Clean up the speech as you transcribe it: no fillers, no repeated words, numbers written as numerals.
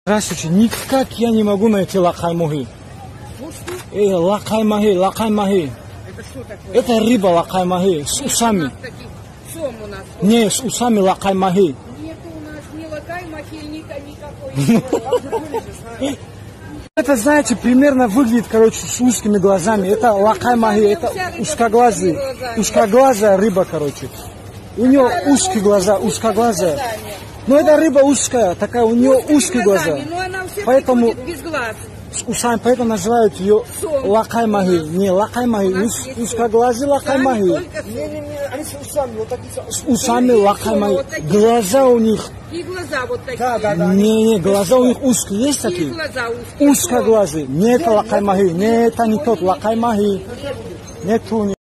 Здравствуйте, никак я не могу найти лакай-мохи. Лакай-мохи. Это что такое? Это рыба лакай-мохи с усами. Сом у нас. Не, с усами лакай-мохи. Нет у нас ни лакай-мохи, никакой. Это, знаете, примерно выглядит, короче, с узкими глазами. Это лакай-мохи, это узкоглазая рыба, короче. У нее узкие глаза, узкоглазая. Но эта рыба узкая, такая, у нее узкие глаза. Поэтому без глаз. с усами, поэтому называют ее лакай-мохи. Не, лакай-мохи, узкоглазый лакай-мохи. Не, они с усами, вот такие. С усами лакай-мохи. Глаза у них. И глаза вот такие. Да. Не, глаза у них узкие, есть такие? Глаза узкие. Узкоглазые. Не это лакай-мохи, не это не тот лакай-мохи. Нету.